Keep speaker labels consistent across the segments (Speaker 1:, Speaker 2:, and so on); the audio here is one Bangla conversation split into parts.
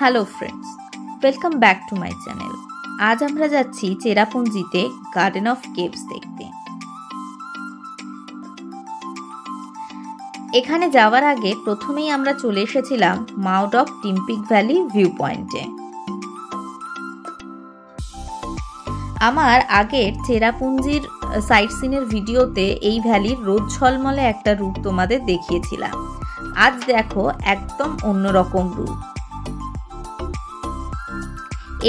Speaker 1: Hello friends, welcome back to my channel. আজ আমরা যাচ্ছি চেরাপুঞ্জিতে গার্ডেন অফ কেভস দেখতে। এখানে যাওয়ার আগে প্রথমেই আমরা চলে এসেছিলাম মাউড অফ টিম্পিক ভ্যালি ভিউ পয়েন্টে। আমার আগের চেরাপুঞ্জির সাইট সিনের ভিডিওতে এই ভ্যালির রোদ ঝলমলে একটা রূপ তোমাদের দেখিয়েছিলাম। আজ দেখো একদম অন্যরকম রূপ।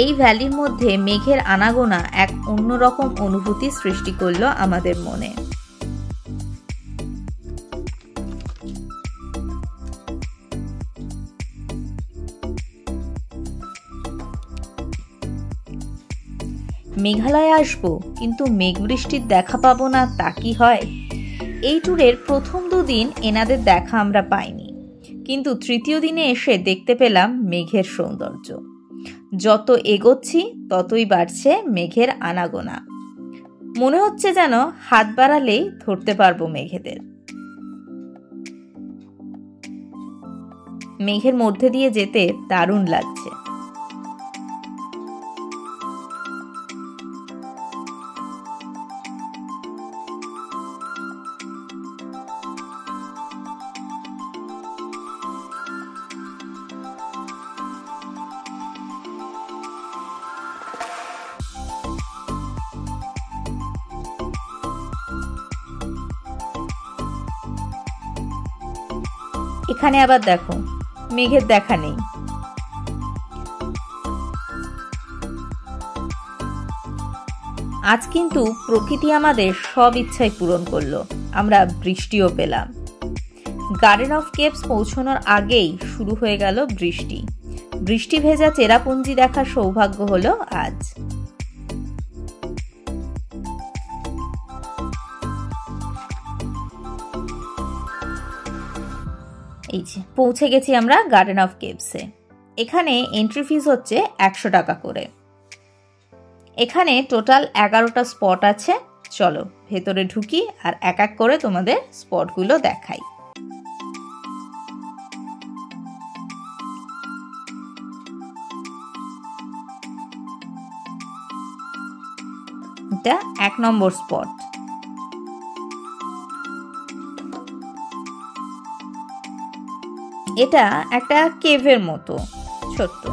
Speaker 1: এই ভ্যালির মধ্যে মেঘের আনাগোনা এক অন্যরকম অনুভূতি সৃষ্টি করলো আমাদের মনে। মেঘালয়ে আসবো কিন্তু মেঘ বৃষ্টির দেখা পাবো না, তা কি হয়? এই ট্যুরের প্রথম দুদিন এনাদের দেখা আমরা পাইনি, কিন্তু তৃতীয় দিনে এসে দেখতে পেলাম মেঘের সৌন্দর্য। যত এগোচ্ছি ততই বাড়ছে মেঘের আনাগোনা। মনে হচ্ছে যেন হাত বাড়ালেই ধরতে পারবো মেঘেদের। মেঘের মধ্যে দিয়ে যেতে দারুণ লাগছে। এখানে আবার দেখো মেঘের দেখা নেই। আজ কিন্তু প্রকৃতি আমাদের সব ইচ্ছাই পূরণ করলো, আমরা বৃষ্টিও পেলাম। গার্ডেন অফ কেভস পৌঁছানোর আগেই শুরু হয়ে গেল বৃষ্টি। বৃষ্টি ভেজা চেরাপুঞ্জি দেখার সৌভাগ্য হলো আজ। এই যে পৌঁছে গেছি আমরা গার্ডেন অফ কেভসে। এখানে এন্ট্রি ফিস হচ্ছে 100 টাকা করে। এখানে টোটাল 11টা স্পট আছে। চলো ভেতরে ঢুকি আর এক এক করে তোমাদের স্পটগুলো দেখাই। এটা 1 নম্বর স্পট। এটা একটা কেভের মতো ছোট্ট।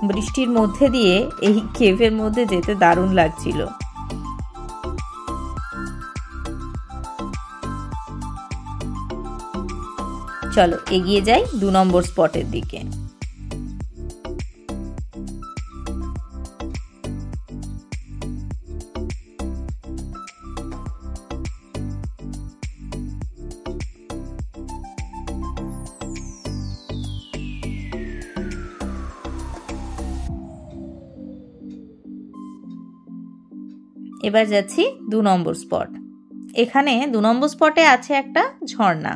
Speaker 1: বৃষ্টির মধ্যে দিয়ে এই কেভের মধ্যে যেতে দারুণ লাগছিল। চলো এগিয়ে যাই 2 নম্বর স্পটের দিকে। এবার যাচ্ছি 2 নম্বর স্পট। এখানে 2 নম্বর স্পটে আছে একটা ঝর্ণা।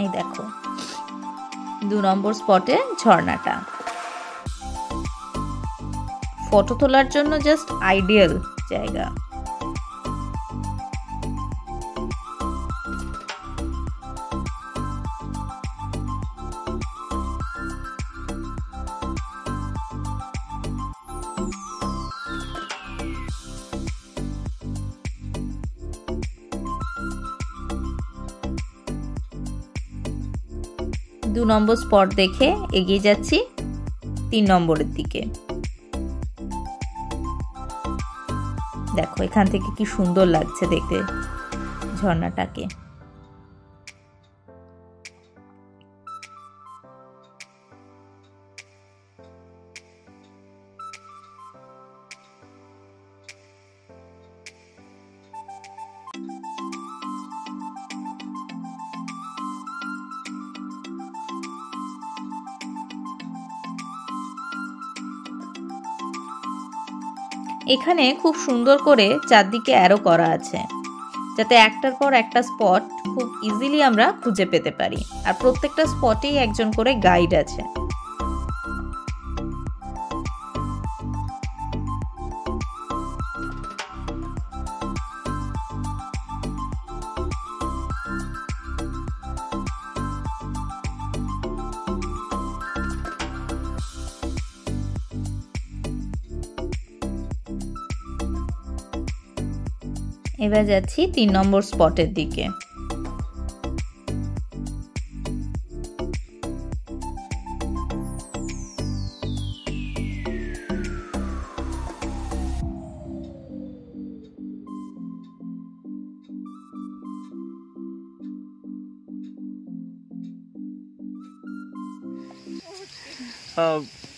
Speaker 1: এই দেখো 2 নম্বর স্পটে ঝর্ণাটা। ফটো তোলার জন্য জাস্ট আইডিয়াল জায়গা। দু নম্বর স্পট দেখে এগিয়ে যাচ্ছি 3 নম্বরের দিকে। দেখো এখান থেকে কি সুন্দর লাগছে দেখতে ঝর্ণাটাকে। এখানে খুব সুন্দর করে চারদিকে অ্যারো করা আছে, যাতে একটার পর একটা স্পট খুব ইজিলি আমরা খুঁজে পেতে পারি। আর প্রত্যেকটা স্পটেই একজন করে গাইড আছে। এবার যাচ্ছি 3 নম্বর স্পটের দিকে।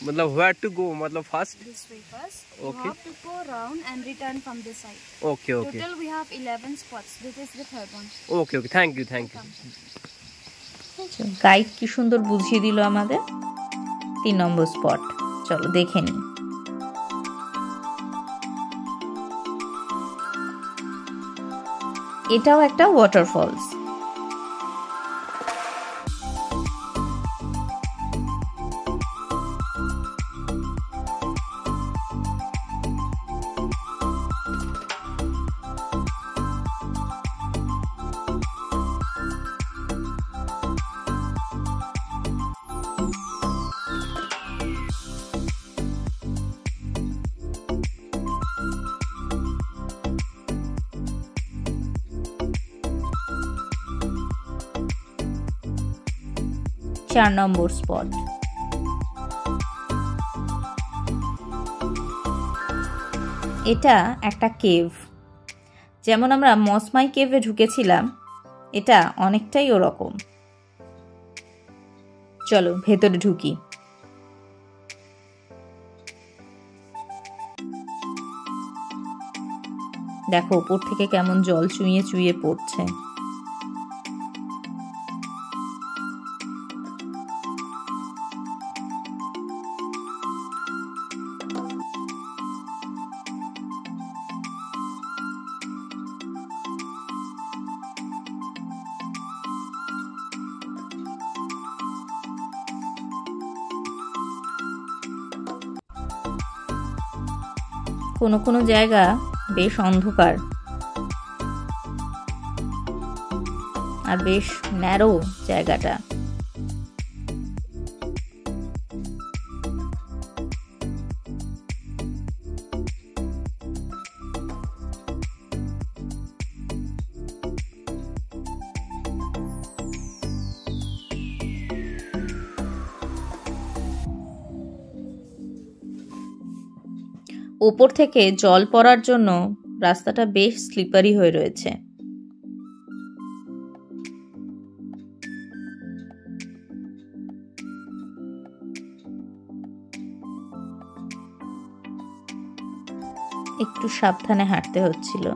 Speaker 2: मतलब where to go, मतलब first
Speaker 3: This way first.
Speaker 2: Okay.
Speaker 3: You have to go around and return from this side.
Speaker 2: okay okay
Speaker 3: Total we have 11 spots. This is the third one.
Speaker 2: okay okay thank you
Speaker 1: guide কি সুন্দর বুঝিয়ে দিল আমাদের 3 নম্বর স্পট। চলো দেখে নিই। এটাও একটা ওয়াটারফলস। চার নম্বর স্পট। এটা একটা কেভ, যেমন আমরা মসমাই কেভে ঢুকেছিলাম, এটা অনেকটাই ওরকম। চলো ভেতরে ঢুকি। দেখো উপর থেকে কেমন জল চুইয়ে চুইয়ে পড়ছে। কোনো কোনো জায়গা বেশ অন্ধকার আর বেশ ন্যারো জায়গাটা। ওপর থেকে জল পড়ার জন্য রাস্তাটা বেশ স্লিপারি হয়ে রয়েছে। একটু সাবধানে হাঁটতে হচ্ছিল।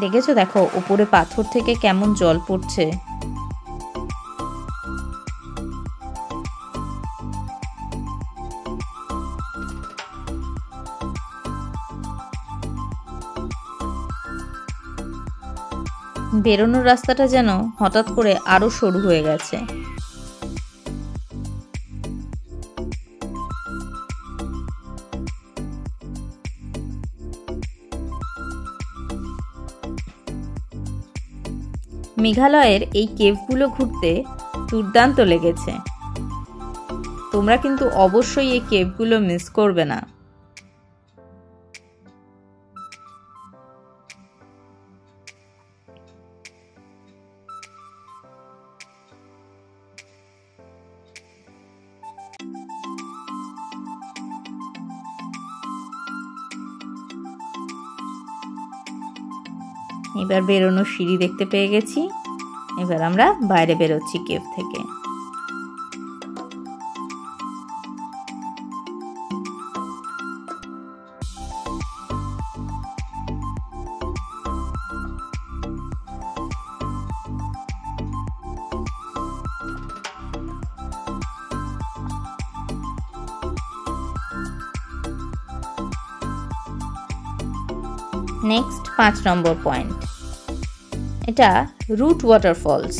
Speaker 1: দেখেছো, দেখো উপরে পাথর থেকে কেমন জল পড়ছে। বেরোনোর রাস্তাটা যেন হঠাৎ করে আরো সরু হয়ে গেছে। মেঘালয়ের এই কেভগুলো ঘুরতে দুর্দান্ত লেগেছে। তোমরা কিন্তু অবশ্যই এই কেভগুলো মিস করবে না। এবার বেরোনোর সিঁড়ি দেখতে পেয়ে গেছি। এবার আমরা বাইরে বেরোচ্ছি কেভ থেকে। নেক্সট 5 নম্বর পয়েন্ট, এটা রুট ওয়াটারফলস।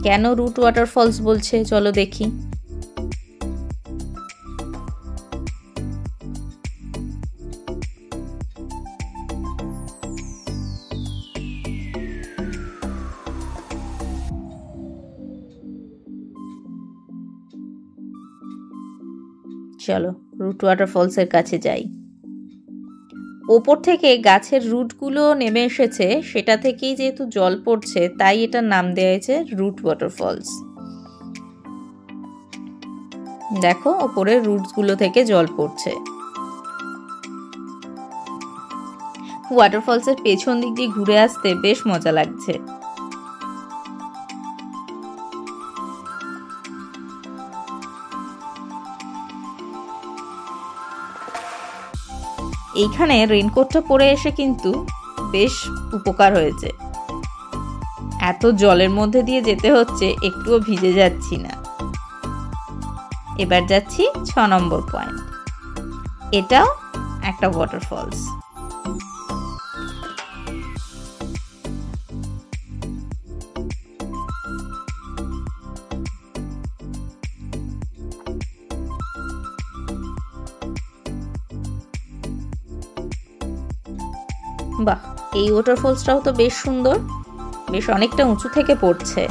Speaker 1: কেন রুট ওয়াটারফলস বলছে চলো দেখি। চলো রুট ওয়াটারফলসের কাছে যাই। ওপর থেকে গাছের রুটগুলো নেমে এসেছে, সেটা থেকেই যেহেতু জল পড়ছে তাই এটার নাম দেওয়া হয়েছে রুট ওয়াটারফলস। দেখো ওপরের রুটসগুলো থেকে জল পড়ছে। ওয়াটারফলসের পেছন দিক দিয়ে ঘুরে আসতে বেশ মজা লাগছে। এইখানে রেইনকোটটা পরে এসে কিন্তু বেশ উপকার হয়েছে। এত জলের মধ্যে দিয়ে যেতে হচ্ছে, একটুও ভিজে যাচ্ছি না। এবার যাচ্ছি 6 নম্বর পয়েন্ট, এটাও একটা ওয়াটারফলস। বাহ, এই ওয়াটারফলসটাও তো বেশ সুন্দর, বেশ অনেকটা উঁচু থেকে পড়ছে।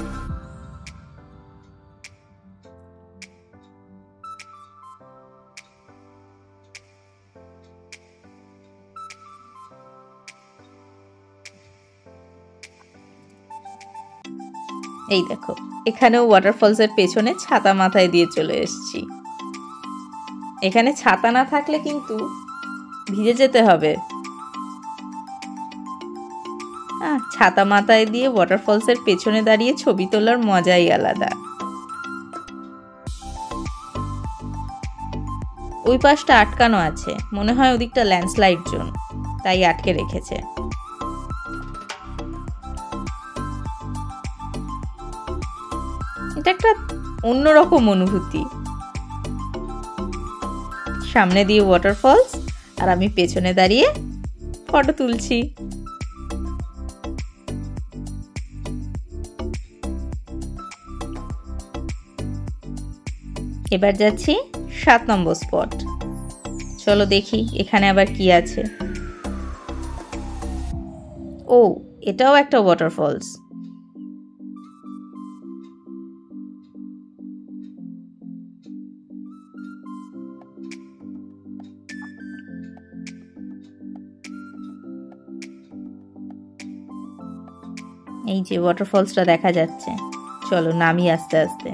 Speaker 1: এই দেখো এখানেও ওয়াটারফলসের পেছনে ছাতা মাথায় দিয়ে চলে এসেছি। এখানে ছাতা না থাকলে কিন্তু ভিজে যেতে হবে। ছাতা মাথায় দিয়ে ওয়াটারফলসের পেছনে দাঁড়িয়ে ছবি তোলার মজাই আলাদা। ওই পাশটা আটকানো আছে, মনে হয় ওদিকটা ল্যান্ডস্লাইড জোন, তাই আটকে রেখেছে। এটা একটা অন্যরকম অনুভূতি। সামনে দিয়ে ওয়াটারফলস আর আমি পেছনে দাঁড়িয়ে ফটো তুলছি। এবার যাচ্ছি 7 নম্বর স্পট। চলো দেখি এখানে আবার কি আছে। ও, এটাও একটা ওয়াটারফলস। এই যে ওয়াটারফলসটা দেখা যাচ্ছে, চলো নামি আস্তে আস্তে।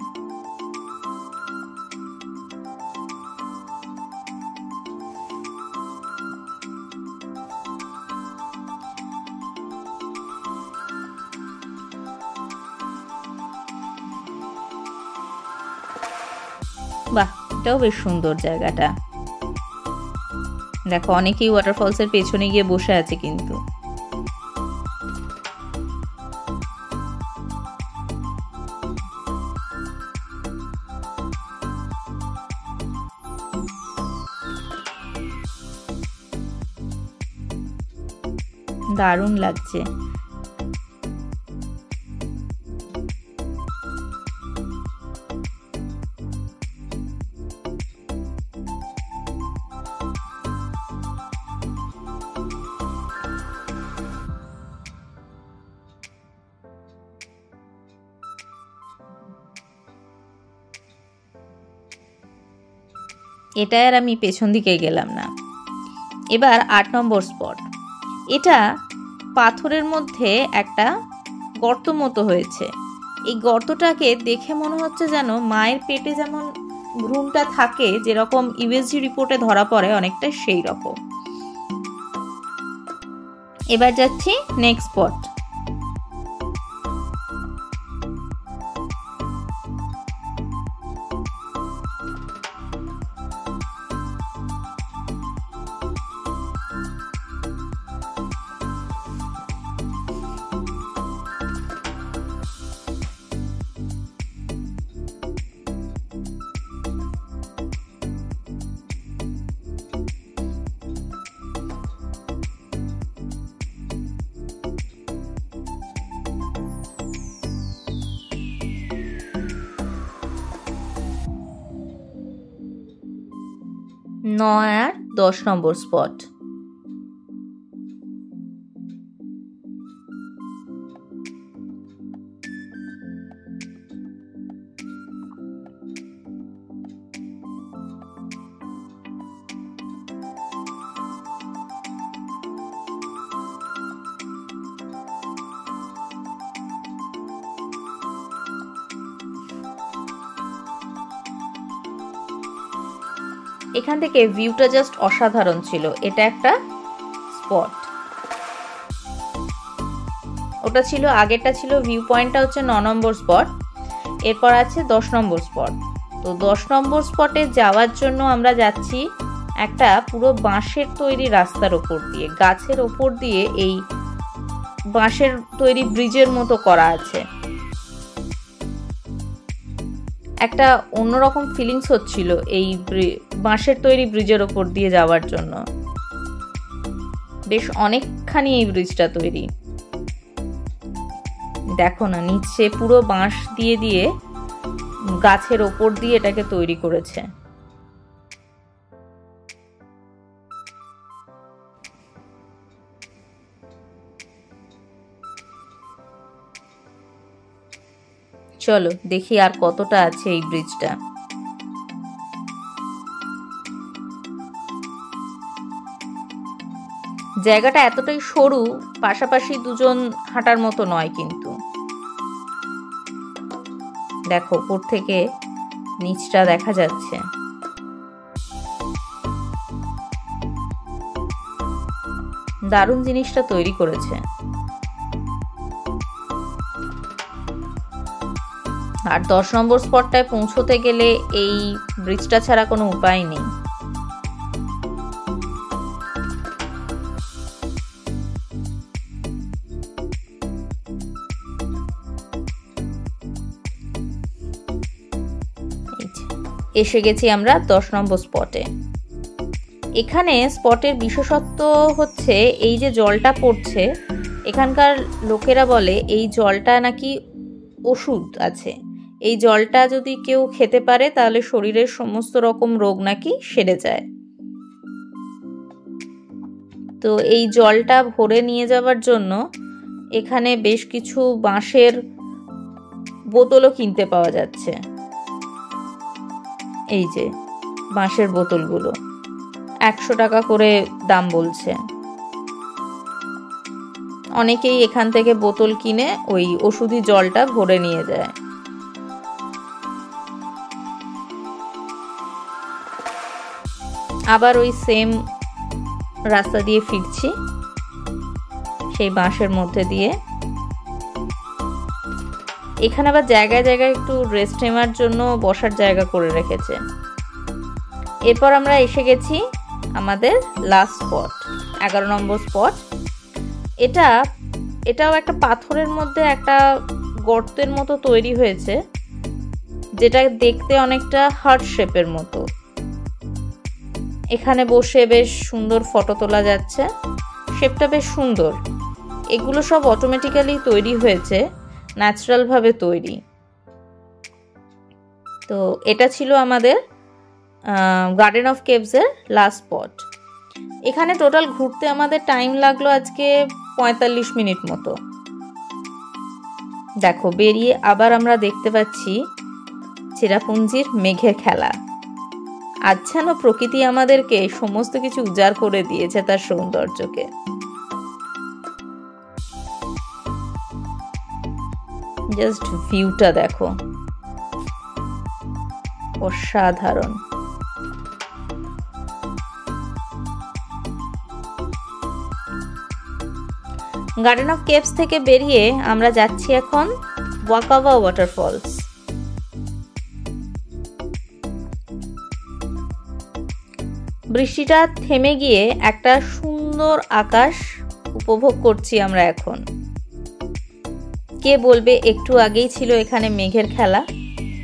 Speaker 1: বাহ, এটাও বেশ সুন্দর জায়গাটা। দেখো অনেকেই ওয়াটারফলসের পেছনে গিয়ে বসে আছে কিন্তু। দারুণ লাগছে। এটা আর আমি পেছন দিকে গেলাম না। এবার 8 নম্বর স্পট। এটা পাথরের মধ্যে একটা গর্ত মতো হয়েছে। এই গর্তটাকে দেখে মনে হচ্ছে যেন মায়ের পেটে যেমন ভ্রূণটা থাকে, যেরকম ইউএসজি রিপোর্টে ধরা পড়ে, অনেকটা সেই রকম। এবার যাচ্ছি নেক্সট স্পট। 9 আর 10 নম্বর স্পট। এখান থেকে ভিউটা জাস্ট অসাধারণ ছিল। এটা একটা স্পট, ওটা ছিল আগেরটা ছিল ভিউ পয়েন্টটা হচ্ছে 9 নম্বর স্পট, এরপর আছে 10 নম্বর স্পট। তো 10 নম্বর স্পটে যাওয়ার জন্য আমরা যাচ্ছি একটা পুরো বাঁশের তৈরি রাস্তার ওপর দিয়ে, গাছের ওপর দিয়ে এই বাঁশের তৈরি ব্রিজের মতো করা আছে। একটা অন্যরকম ফিলিংস হচ্ছিল এই বাঁশের তৈরি ব্রিজের ওপর দিয়ে যাওয়ার জন্য। বেশ অনেকখানি এই ব্রিজটা তৈরি, দেখো না নিচে পুরো বাঁশ দিয়ে দিয়ে গাছের ওপর দিয়ে এটাকে তৈরি করেছে। চলো দেখি আর কতটা আছে এই ব্রিজটা। জায়গাটা এতটাই সরু, পাশাপাশি দুজন হাঁটার মতো নয়, কিন্তু দেখো উপর থেকে নিচটা দেখা যাচ্ছে। দারুণ জিনিসটা তৈরি করেছে। আর 10 নম্বর স্পটটায় পৌঁছতে গেলে এই ব্রিজটা ছাড়া কোনো উপায় নেই। এসে গেছি আমরা 10 নম্বর স্পটে। এখানে স্পটের বিশেষত্ব হচ্ছে এই যে জলটা পড়ছে, এখানকার লোকেরা বলে এই জলটা নাকি ওষুধ আছে। এই জলটা যদি কেউ খেতে পারে তাহলে শরীরের সমস্ত রকম রোগ নাকি সেরে যায়। তো এই জলটা ভরে নিয়ে যাওয়ার জন্য এখানে বেশ কিছু বাঁশের বোতলও কিনতে পাওয়া যাচ্ছে। এই যে বাঁশের বোতলগুলো 100 টাকা করে দাম বলছে। অনেকেই এখান থেকে বোতল কিনে ওই ওষুধি জলটা ভরে নিয়ে যায়। আবার ওই সেম রাস্তা দিয়ে ফিরছি, সেই বাঁশের মধ্যে দিয়ে। এখানে আবার জায়গায় জায়গায় একটু রেস্ট নেওয়ার জন্য বসার জায়গা করে রেখেছে। এরপর আমরা এসে গেছি আমাদের লাস্ট স্পট, 11 নম্বর স্পট। এটাও একটা পাথরের মধ্যে একটা গর্তের মতো তৈরি হয়েছে, যেটা দেখতে অনেকটা হার্ট শেপের মতো। এখানে বসে বেশ সুন্দর ফটো তোলা যাচ্ছে, শেপটা বেশ সুন্দর। এগুলো সব অটোমেটিক্যালি তৈরি হয়েছে, ন্যাচারাল ভাবে তৈরি। তো এটা ছিল আমাদের গার্ডেন অফ কেভসের লাস্ট স্পট। এখানে টোটাল ঘুরতে আমাদের টাইম লাগলো আজকে 45 মিনিট মতো। দেখো বেরিয়ে আবার আমরা দেখতে পাচ্ছি চেরাপুঞ্জির মেঘের খেলা। আজ যেন প্রকৃতি আমাদেরকে সমস্ত কিছু উজাড় করে দিয়েছে তার সৌন্দর্যকে। জাস্ট ভিউটা দেখো, অসাধারণ। গার্ডেন অফ কেভস থেকে বেরিয়ে আমরা যাচ্ছি এখন ওয়াকাবা ওয়াটারফলস। বৃষ্টিটা থেমে গিয়ে একটা সুন্দর আকাশ উপভোগ করছি আমরা এখন। কে বলবে একটু আগেই ছিল এখানে মেঘের খেলা,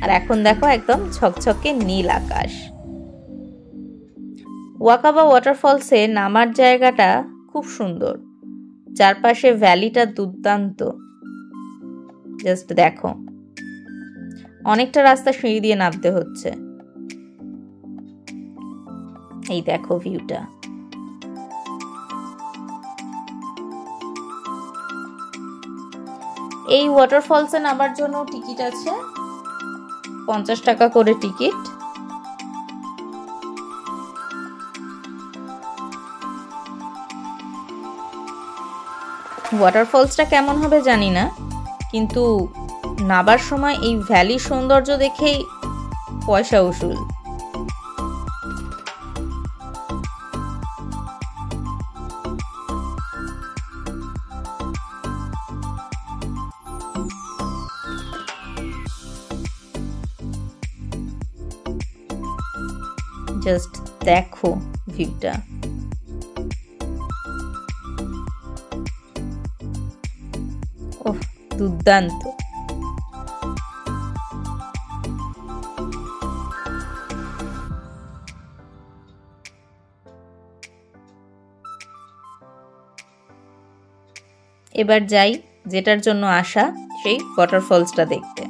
Speaker 1: আর এখন দেখো একদম ঝকঝকে নীল আকাশ। ওয়াকাবা ওয়াটারফলসে নামার জায়গাটা খুব সুন্দর, চারপাশে ভ্যালিটা দুর্দান্ত। জাস্ট দেখো, অনেকটা রাস্তা সিঁড়ি দিয়ে নামতে হচ্ছে। এই দেখো ভিউটা। এই ওয়াটারফলসে নামার জন্য টিকিট আছে, 50 টাকা করে টিকিট। ওয়াটারফলসটা কেমন হবে জানি না, কিন্তু নাবার সময় এই ভ্যালির সৌন্দর্য দেখেই পয়সা উসুল। জাস্ট দেখো ভিউটা। ওহ, দুর্দান্ত। এবার যাই যেটার জন্য আসা, সেই ওয়াটারফলসটা দেখতে।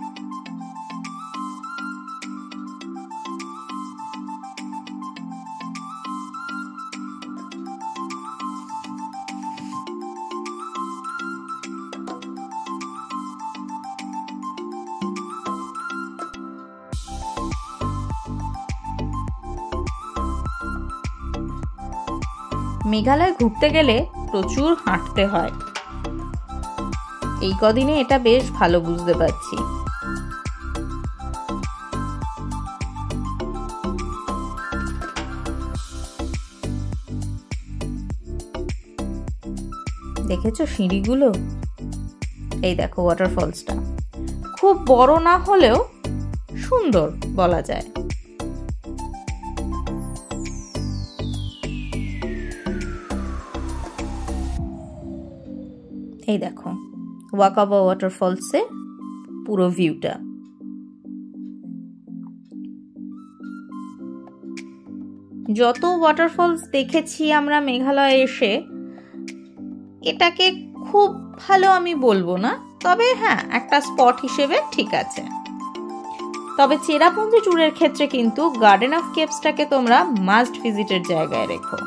Speaker 1: মেঘালয় ঘুরতে গেলে প্রচুর হাঁটতে হয়, এই কদিনে এটা বেশ ভালো বুঝতে পারছি। দেখেছো সিঁড়িগুলো? এই দেখো ওয়াটারফলসটা খুব বড় না হলেও সুন্দর বলা যায়। এই দেখো ওয়াকাবা ওয়াটারফলসে পুরো ভিউটা। যত ওয়াটারফলস দেখেছি আমরা মেঘালয়ে এসে, এটাকে খুব ভালো আমি বলবো না, তবে হ্যাঁ একটা স্পট হিসেবে ঠিক আছে। তবে চেরাপুঞ্জি ট্যুরের ক্ষেত্রে কিন্তু গার্ডেন অফ কেভসটাকে তোমরা মাস্ট ভিজিটের জায়গায় রেখো।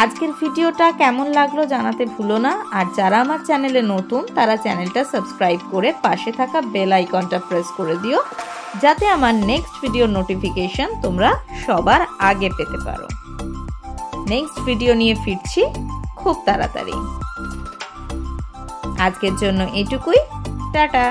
Speaker 1: আজকের ভিডিওটা কেমন লাগলো জানাতে ভুলো না, আর যারা আমার চ্যানেলে নতুন তারা চ্যানেলটা সাবস্ক্রাইব করে পাশে থাকা বেল আইকনটা প্রেস করে দিও, যাতে আমার নেক্সট ভিডিওর নোটিফিকেশন তোমরা সবার আগে পেতে পারো। নেক্সট ভিডিও নিয়ে ফিরছি খুব তাড়াতাড়ি। আজকের জন্য এটুকুই, টাটা।